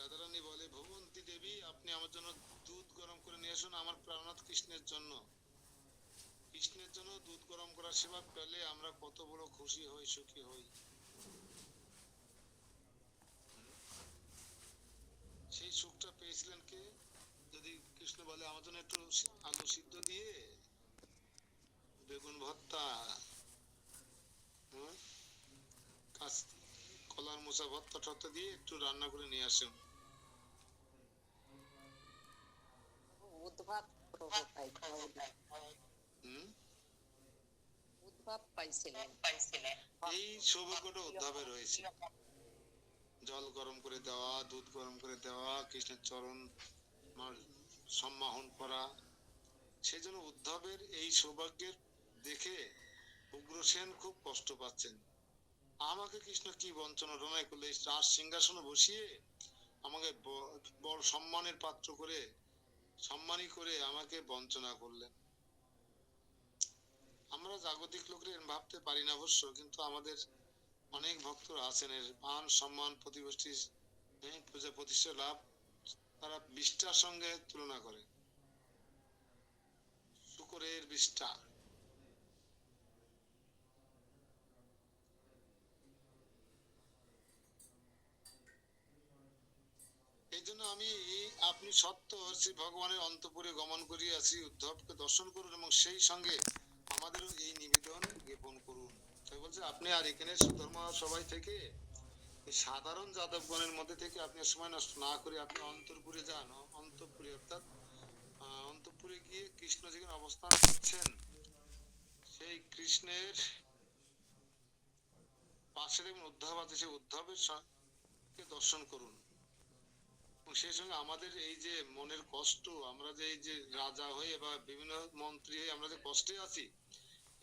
Speaker 1: রাধারানী বলে, ভগবন্তী দেবী আপনি আমার জন্য দুধ গরম করে নিয়ে আসুন আমার প্রাণনাথ কৃষ্ণের জন্য, কৃষ্ণের জন্য দুধ গরম করার সেবা পেলে আমরা কত বড় খুশি হই, সুখী হই। সেই সুখটা পেয়েছিলেন কে? যদি কৃষ্ণ বলে আমার জন্য একটু আলু সিদ্ধ দিয়ে বেগুন ভর্তা, কলার মোচা ভর্তা টর্তা দিয়ে একটু রান্না করে নিয়ে আসেন।
Speaker 6: উদ্ভাব পাইছিলেন।
Speaker 1: এই সৌভাগ্যটা উদ্ধাবে রয়েছে। জল গরম করে দেওয়া, দুধ গরম করে দেওয়া, কৃষ্ণের চরণ সম্মাহন করা, সেই জন্য উদ্ধবের এই সৌভাগ্যের দেখে উগ্রসেন খুব কষ্ট পাচ্ছেন। আমাকে কৃষ্ণ কি বঞ্চনা রমাই করলে, রাজ সিংহাসনে বসিয়ে আমাকে বড় সম্মানের পাত্র করে, সম্মানী করে আমাকে বঞ্চনা করলেন। আমরা জাগতিক লোকরা ভাবতে পারি না অবশ্য, কিন্তু আমাদের অনেক ভক্তরা আছেন এর মান সম্মান প্রতিবেষ্টি পূজা প্রতিষ্ঠা লাভ তারা বিষ্ঠার সঙ্গে তুলনা করে। শুকরের বিষ্ঠা। এই জন্য আপনি সত্য শ্রী ভগবানের অন্তঃপুরে গমন করিয়া শ্রী উদ্ধবকে দর্শন করুন এবং সেই সঙ্গে আমাদেরও এই নিবেদন জ্ঞাপন করুন। তাই বলছে আপনি আর এখানে সুধর্ম সবাই থেকে সাধারণ যাদবগণের মধ্যে থেকে আপনি সময় নষ্ট না করে আপনি অন্তঃপুরে যান। অন্তঃপুরে অর্থাৎ অন্তঃপুরে গিয়ে কৃষ্ণ যেখানে অবস্থান করছেন সেই কৃষ্ণের পাশে দেখুন উদ্ধব আছে, সেই উদ্ধবের কে দর্শন করুন। সেই সঙ্গে আমাদের এই যে মনের কষ্ট, আমরা যে এই যে রাজা হয়ে বা বিভিন্ন মন্ত্রী হয়ে আমরা যে কষ্টে আছি,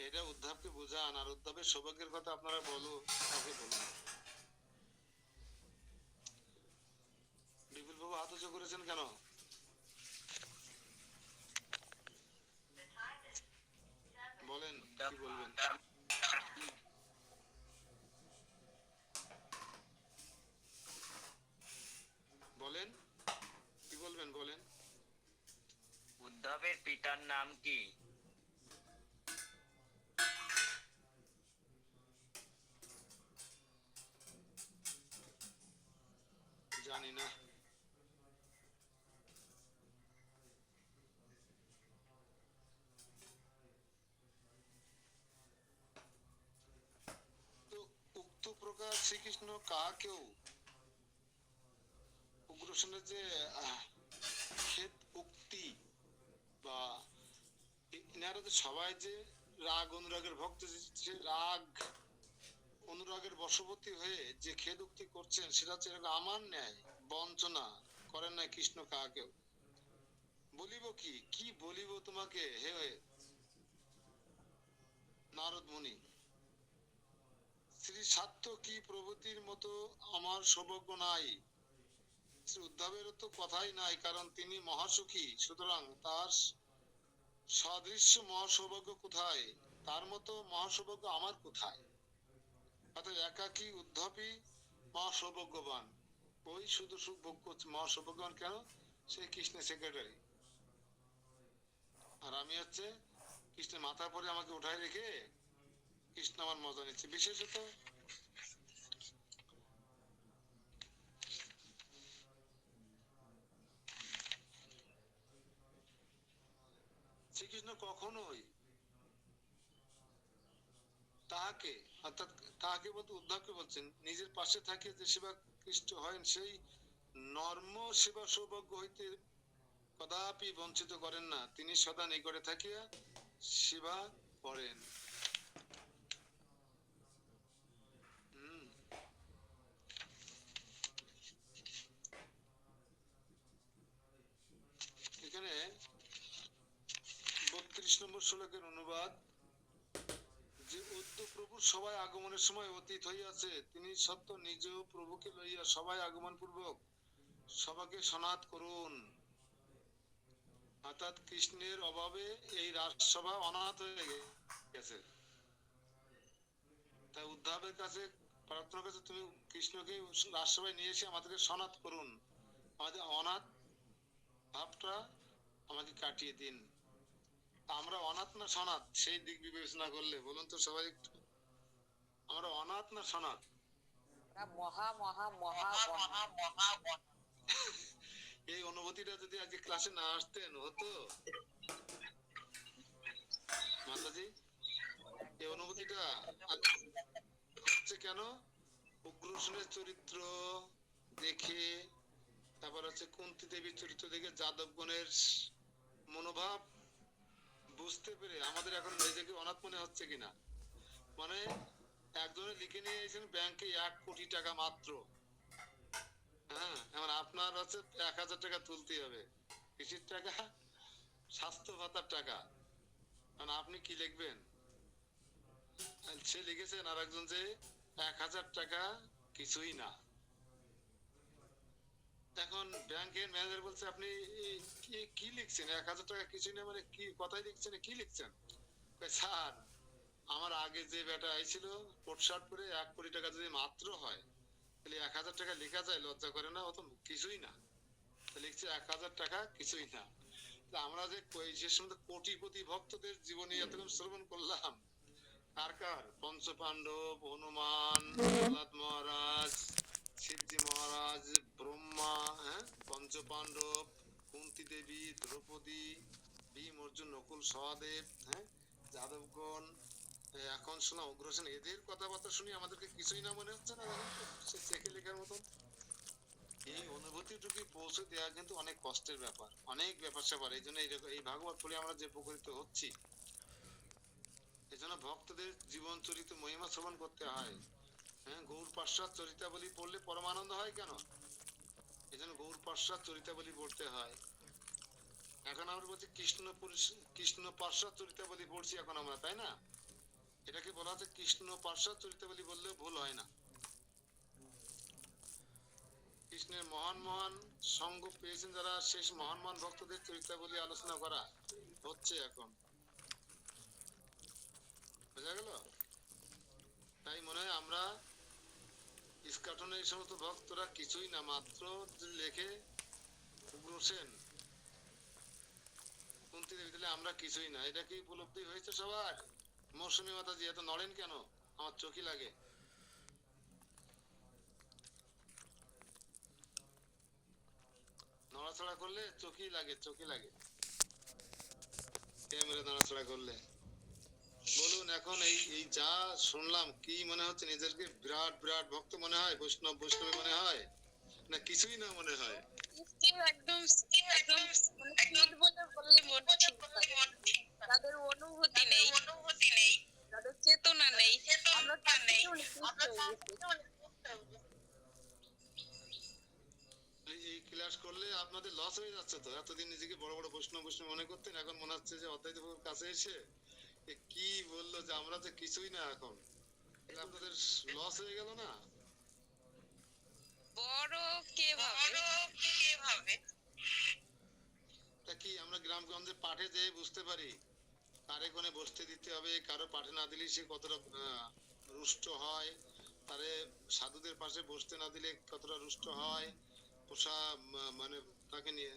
Speaker 1: এটা উদ্ধবকে বোঝান। আর উদ্ধবের সৌভাগ্যের কথা আপনারা তাকে বলুন। বিপুল বাবু হাত উঁচু করেছেন কেন? বলেন কি বলবেন?
Speaker 6: উদ্ধবের পিতার নাম কি?
Speaker 1: জানি না। তো উক্ত প্রকার শ্রীকৃষ্ণ কাহাকেও উগ্রসেনের যে ক্ষেত উক্তি বা এনারা যে সবাই যে রাগ অনুরাগের ভক্ত, যে রাগ অনুরাগের বশবর্তী হয়ে যে খেদ উক্তি করছেন সেটা হচ্ছে এরকম আমার ন্যায় বঞ্চনা করেন না কৃষ্ণ কাহাকেও। বলিব কি কি বলিব তোমাকে হে নারদ মুনি, শ্রী সাত্য কি প্রভৃতির মতো আমার সৌভাগ্য নাই। শ্রী উদ্ধবেরও তো কথাই নাই, কারণ তিনি মহাসুখী, সুতরাং তার সদৃশ্য মহাসৌভাগ্য কোথায়, তার মতো মহাসৌভাগ্য আমার কোথায়। অর্থাৎ একাকী উদ্ধবই মহাসৌভাগ্যবান, ওই শুধু সুখ ভোগ করছে। মহাসৌভাগ্যবান কেন? সে কৃষ্ণের সেক্রেটারি, আর আমি হচ্ছে কৃষ্ণের মাথার পরে আমাকে উঠায় রেখে কৃষ্ণ আমার মজা নিচ্ছে। বিশেষত শ্রীকৃষ্ণ কখনোই তাহাকে, অর্থাৎ তাহাকে বলতে উদ্ধবকে বলছেন, নিজের পাশে থাকিয়ে যে সেবা কৃষ্ট হয় সেই নর্ম সেবা সৌভাগ্য হইতে কদাপি বঞ্চিত করেন না। তিনি সদা নিকটে থাকিয়া সেবা করেন। এখানে 32 নম্বর শ্লোকের অনুবাদ, যে অদ্য প্রভুর সবাই আগমনের সময় অতীত হইয়াছে, তিনি সত্য নিজ প্রভুকে লইয়া সবাই আগমন পূর্বক সবাকে সনাত করুন। অর্থাৎ কৃষ্ণের অভাবে এই রাজসভা অনাথ হয়ে গেছে। তাই উদ্ধবের কাছে প্রার্থনা করছে, তুমি কৃষ্ণকে রাজসভায় নিয়ে এসে আমাদেরকে সনাত করুন, আমাদের অনাথ ভাবটা আমাকে কাটিয়ে দিন। আমরা অনাথ না সনাত, সেই দিক বিবেচনা করলে বলুন তো সবাই একটু, আমরা অনাথ না সনাত?
Speaker 2: মহা মহা মহা মহা মহা
Speaker 1: এই অনুভূতিটা যদি আজকে ক্লাসে না আসতেন হতো মাতাজি। এই অনুভূতিটা হচ্ছে কেন? উগ্রসেনের চরিত্র দেখে, তারপর হচ্ছে কুন্তী দেবীর চরিত্র দেখে, যাদবগণের মনোভাব বুঝতে পেরে আমাদের এখন নিজেকে অনাথ মনে হচ্ছে কিনা। মানে একজনে লিখে নিয়ে এসেছেন ব্যাংকে 1 কোটি টাকা মাত্র, হ্যাঁ, এখন আপনার হচ্ছে 1000 টাকা তুলতে হবে, কৃষির টাকা, স্বাস্থ্য ভাতার টাকা, কারণ আপনি কি লিখবেন? সে লিখেছেন আর একজন যে 1000 টাকা কিছুই না। এখন ব্যাংকের ম্যানেজার বলছে, আপনি কি লিখছেন? 1000 টাকা কিছুই না মানে কি কথাই লিখছেন, কি লিখছেন? স্যার, আমার আগে যে বেটা আইছিল কোট শার্ট পরে 1 কোটি টাকা যদি মাত্র হয় তাহলে 1000 টাকা লেখা যায়? লজ্জা করে না? অত কিছুই না, লিখছে 1000 টাকা কিছুই না। আমরা যে যে সময় কোটিপতি ভক্তদের জীবনী এতক্ষণ শ্রবণ করলাম, কার কার? পঞ্চ পাণ্ডব, হনুমান, প্রহ্লাদ মহারাজ, শিবজি মহারাজ, ব্রহ্মা, হ্যাঁ, পঞ্চ পাণ্ডব, কুন্তী দেবী, দ্রৌপদী, ভীম, অর্জুন, নকুল, সহদেব, হ্যাঁ, যাদবগণ, এখন শোনা উগ্রসেন, এদের কথাবার্তা শুনি আমাদেরকে কিছুই না মনে হচ্ছে না? সে চেখে লেখার মতন। এই অনুভূতিটুকু পৌঁছে দেওয়া কিন্তু অনেক কষ্টের ব্যাপার, অনেক ব্যাপার স্যাপার। এই জন্য এই ভাগবত পড়ে আমরা যে উপকৃত হচ্ছি, এই জন্য ভক্তদের জীবন চরিত্র মহিমা শ্রবণ করতে হয়। হ্যাঁ, গৌর পাশ্চাৎ চরিতাবলী পড়লে পরমানন্দ হয় কেন? এই জন্য গৌর পাশ্চাৎ চরিতাবলী পড়তে হয়। এখন আমরা বলছি কৃষ্ণ পাশ্চাৎ চরিতাবলী পড়ছি এখন আমরা, তাই না? এটাকে বলা হচ্ছে কৃষ্ণ পাশ্চাৎ চরিতাবলী, বললেও ভুল হয় না। কৃষ্ণের মহান মহান সঙ্গ পেয়েছেন যারা, শেষ মহান মহান ভক্তদের চরিতাবলী আলোচনা করা হচ্ছে এখন, বোঝা গেল? তাই মনে হয় আমরা ইস্কাটনে এই সমস্ত ভক্তরা কিছুই না, মাত্র লেখে উগ্রসেন কুন্তি দেবী, তাহলে আমরা কিছুই না, এটা কি উপলব্ধি হয়েছে সবার? মৌসুমী মাতাজি এত নড়েন কেন? আমার চোখই লাগে। নড়াচড়া করলে চোখই লাগে, চোখই লাগে ক্যামেরা নড়াচড়া করলে। বলুন এখন এই এই যা শুনলাম, কি মনে হচ্ছে? নিজেকে বিরাট বিরাট ভক্ত মনে হয়, বৈষ্ণব বৈষ্ণবী মনে হয়, না কিছুই না মনে হয়?
Speaker 4: একদম একদম মানে ফিট বলে বললে মনে ঠিক থাকে। তাদের অনুভূতি নেই, তাদের চেতনা নেই, আমরা তার থেকেও নিকৃষ্ট হয়ে গেছি।
Speaker 1: এই ক্লাস করলে আপনাদের লস হয়ে যাচ্ছে তো। এতদিন নিজেকে বড় বড় বৈষ্ণব বৈষ্ণব মনে করতেন, এখন মনে হচ্ছে যে অদ্বৈত প্রভুর কাছে এসে এ কি বললো যে আমরা যে কিছুই না এখন, তাহলে আপনাদের লস হয়ে গেল না?
Speaker 4: বড় কে ভাবে?
Speaker 1: তা কি আমরা গ্রামগঞ্জে পাঠে যেয়ে বুঝতে পারি কারে কোনে বসতে দিতে হবে, কারো পাঠে না দিলে সে কতটা রুষ্ট হয়, তারে সাধুদের পাশে বসতে না দিলে কতটা রুষ্ট হয়, পোষা মানে তাকে নিয়ে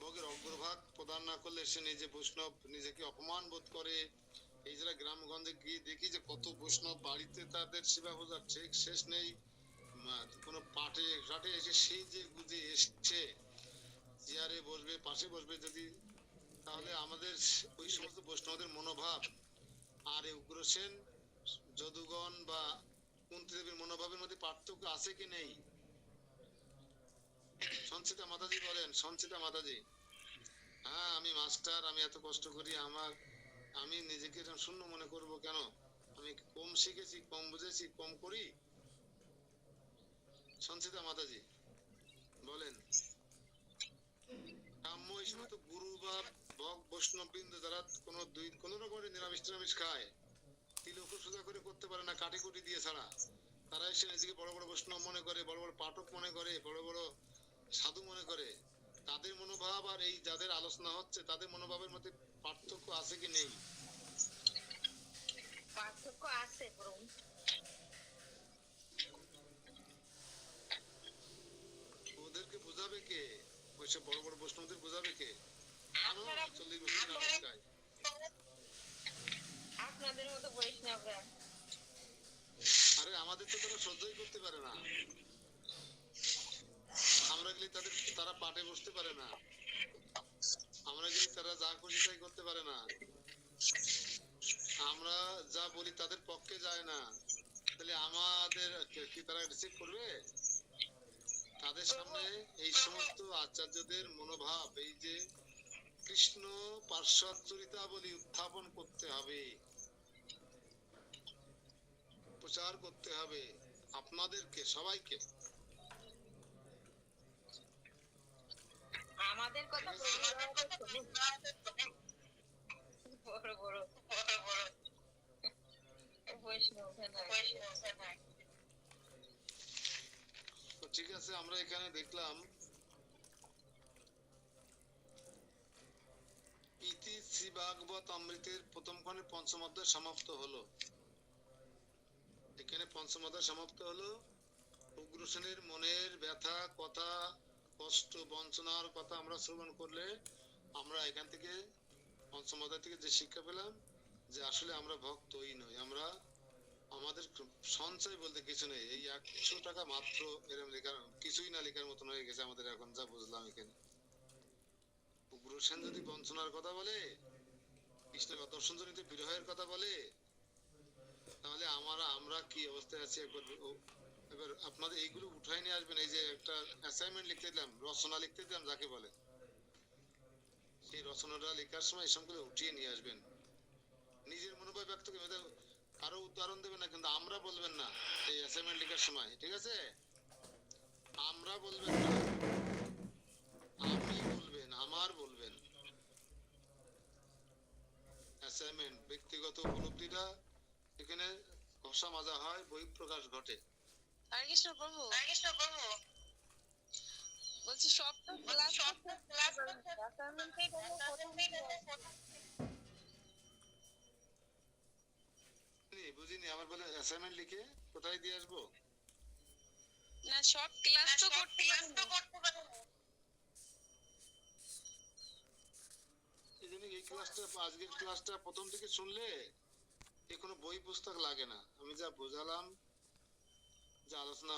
Speaker 1: ভোগের অগ্রভাগ প্রদান না করলে সে নিজে বৈষ্ণব, নিজেকে অপমান বোধ করে। এই যারা গ্রামগঞ্জে গিয়ে দেখি যে কত বৈষ্ণব বাড়িতে তাদের সেবা পূজার ঠিক শেষ নেই, কোনো পাঠে ঘাটে এসে সেই যে গুজে এসছে চেয়ারে বসবে, পাশে বসবে যদি, তাহলে আমাদের ওই সমস্ত বৈষ্ণবদের মনোভাব আর এই উগ্রসেন যদুগণ বা কুন্তি দেবীর মনোভাবের মধ্যে পার্থক্য আছে কি নেই? সঞ্চিতা মাতাজি বলেন, সঞ্চিতা মাতাজি। হ্যাঁ আমি মাস্টার, আমি এত কষ্ট করি, আমি নিজেকে শূন্য মনে করব কেন? আমি কম শিখেছি, কম বুঝেছি, কম করি? সঞ্চিতা মাতাজি বলেন। কাম্য এই সমস্ত গুরু বা ভগ বৈষ্ণব বৃন্দ যারা কোন রকমের নিরামিষ টিরামিষ খায়, তিলক সোজা করে করতে পারে না কাটি কুটি দিয়ে ছাড়া, তারা এসে নিজেকে বড় বড় বৈষ্ণব মনে করে, বড় বড় পাঠক মনে করে, বড় বড় সাধু মনে করে। তাদের মনোভাব আর এই যাদের আলোচনা হচ্ছে তাদের মনোভাবের মধ্যে পার্থক্য আছে কি নেই?
Speaker 4: পার্থক্য আছে বরং।
Speaker 1: ওদেরকে বোঝাবে কে? ওইসব বড় বড় বৈষ্ণবদের বোঝাবে কে? আরো 40 বছর নিরামিষ খায়।
Speaker 4: আপনাদের মতো বৈষ্ণবরা।
Speaker 1: আরে আমাদের তো তারা সহ্যই করতে পারে না, আমরা গেলে তারা পাটে বসতে পারে না, আমরা গেলে তারা যা খুশি তাই করতে পারে না, আমরা যা বলি তাদের পক্ষে যায় না, তাহলে আমাদের কি তারা রিসিভ করবে? তাদের সামনে এই সমস্ত আচার্যদের মনোভাব, এই যে কৃষ্ণ পার্শ্বদ চরিতাবলী উত্থাপন করতে হবে, প্রচার করতে হবে আপনাদেরকে সবাইকে।
Speaker 4: আমাদের কথা বড় বড় বৈষ্ণব নয়।
Speaker 1: তো ঠিক আছে, আমরা এখানে দেখলাম ইতি শ্রী ভাগবত অমৃতের প্রথম খণ্ডে পঞ্চম অধ্যায় সমাপ্ত হলো। এখানে পঞ্চম অধ্যায় সমাপ্ত হলো। উগ্রসেনের মনের ব্যথা, কথা, কষ্ট, বঞ্চনার কথা আমরা শ্রবণ করলে আমরা এখান থেকে পঞ্চম অধ্যায় থেকে যে শিক্ষা পেলাম যে আসলে আমরা ভক্তই নই, আমরা আমাদের সঞ্চয় বলতে কিছু নেই। এই 100 টাকা মাত্র এরকম লেখার কিছুই না, লেখার মতন হয়ে গেছে আমাদের এখন যা বুঝলাম এখানে। উগ্রসেন যদি বঞ্চনার কথা বলে, কৃষ্ণের দর্শন জনিত বিরহের কথা বলে, তাহলে আমরা কি অবস্থায় আছি এবার আপনাদের এইগুলো উঠাই নিয়ে আসবেন। এই যে একটা অ্যাসাইনমেন্ট লিখতে দিলাম, রচনা লিখতে দিলাম যাকে বলে, সেই রচনাটা লেখার সময় এই সবগুলো উঠিয়ে নিয়ে আসবেন। নিজের মনোভাব ব্যক্ত করবেন, কারো উদাহরণ দেবেন না, কিন্তু আমরা বলবেন না এই অ্যাসাইনমেন্ট লেখার সময়, ঠিক আছে? আমরা বলবেন না, আপনি বলবেন, আমার বলবেন। অ্যাসাইনমেন্ট ব্যক্তিগত উপলব্ধিটা এখানে ঘষা মাজা হয়, বহিঃপ্রকাশ ঘটে।
Speaker 4: হরে কৃষ্ণ প্রভু, বলছি সব তো ক্লাস অ্যাসাইনমেন্টে
Speaker 1: বুঝিনি, আবার বলে অ্যাসাইনমেন্ট লিখে কোথায় দিয়ে আসবো?
Speaker 4: না সব ক্লাস তো করতে পারেন।
Speaker 1: এই আজকের ক্লাসটা প্রথম থেকে শুনলে কোনো বই পুস্তক লাগে না। আমি যা বোঝালাম, যা আলোচনা